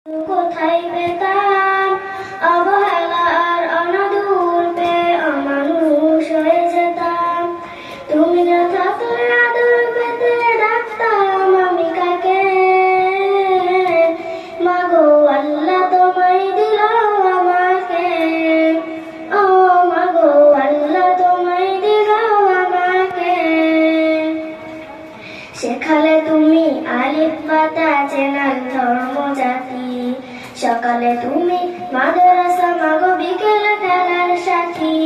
কোথায় পেতাম অবহেলা আর অনাদর পেয়ে অমানুষ হয়ে যেতাম। তুমি না থাকলে আদর পেতে ডাকতাম আমি কাকে? মাগো আল্লাহ তোমায় দিল আমাকে, ও মাগো আল্লাহ তোমায় দিল আমাকে। শেখালে তুমি আলিফ বাতা চেনার ধর্ম জাতি, সকালে তুমি মাদ্রাসা মাগো বিকেলে খেলার সাথী।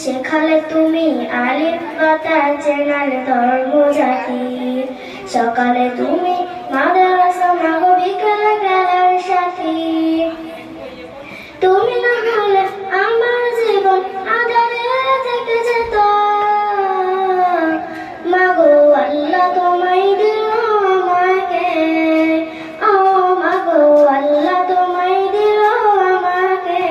শেখালে তুমি আলিফ বাতা চেনার ধর্ম জাতি, সকালে তুমি মাদ্রাসা মাগো বিকেলে খেলার সাথী। তুমি না হলে আমার জীবন আঁধারে থেকে যেত। মাগো আল্লাহ তোমায় দিল আমাকে, ও মাগো আল্লাহ তোমায় দিল আমাকে।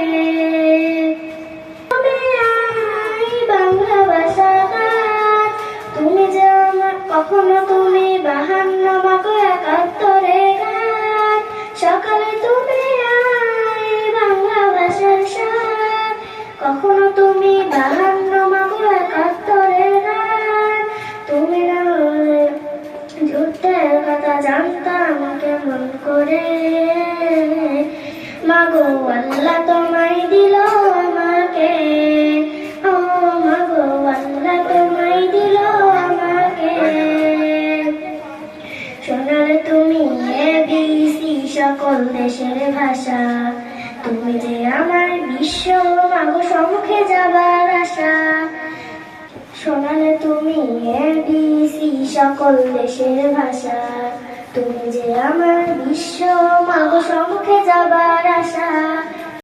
তুমি আই বাংলা ভাষা গান, তুমি যে আমার কখনো তুমি 52 মাগো 71 গান। সকালে তুমি আই বাংলা ভাষার সাথ, কখনো তুমি 52 মাগো 71 গান। তুমি না হলে যুদ্ধের কথা জানতাম কেমন করে। মাগো আল্লাহ তোমায় দিল আমাকে, ও মাগো আল্লাহ তোমায় দিল আমাকে। শোনালে তুমি ABC সকল দেশের ভাষা, তুমি যে আমার বিশ্ব মাগো সম্মুখে যাবার আশা। শোনালে তুমি ABC সকল দেশের ভাষা, তুমি যে আমার বিশ্ব মাগো সম্মুখে যাবার আশা।